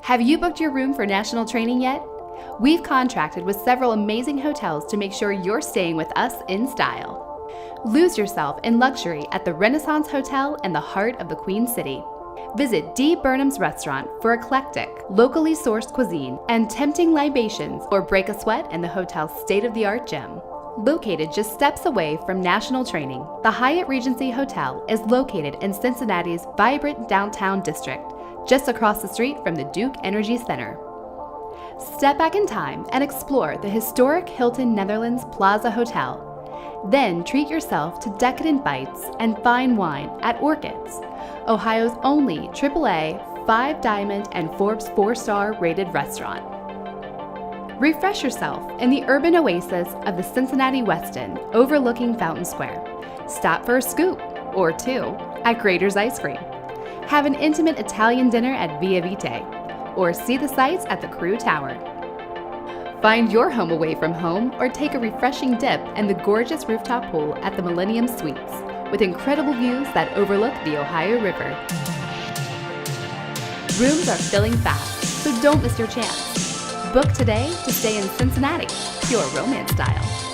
Have you booked your room for national training yet? We've contracted with several amazing hotels to make sure you're staying with us in style. Lose yourself in luxury at the Renaissance Hotel in the heart of the Queen City. Visit D. Burnham's Restaurant for eclectic, locally sourced cuisine and tempting libations, or break a sweat in the hotel's state-of-the-art gym. Located just steps away from national training, the Hyatt Regency Hotel is located in Cincinnati's vibrant downtown district, just across the street from the Duke Energy Center. Step back in time and explore the historic Hilton Netherlands Plaza Hotel. Then treat yourself to decadent bites and fine wine at Orchids, Ohio's only AAA, 5-diamond, and Forbes 4-star rated restaurant. Refresh yourself in the urban oasis of the Cincinnati Westin overlooking Fountain Square. Stop for a scoop or two at Grader's Ice Cream. Have an intimate Italian dinner at Via Vite, or see the sights at the Crew Tower. Find your home away from home or take a refreshing dip in the gorgeous rooftop pool at the Millennium Suites, with incredible views that overlook the Ohio River. Rooms are filling fast, so don't miss your chance. Book today to stay in Cincinnati, pure romance style.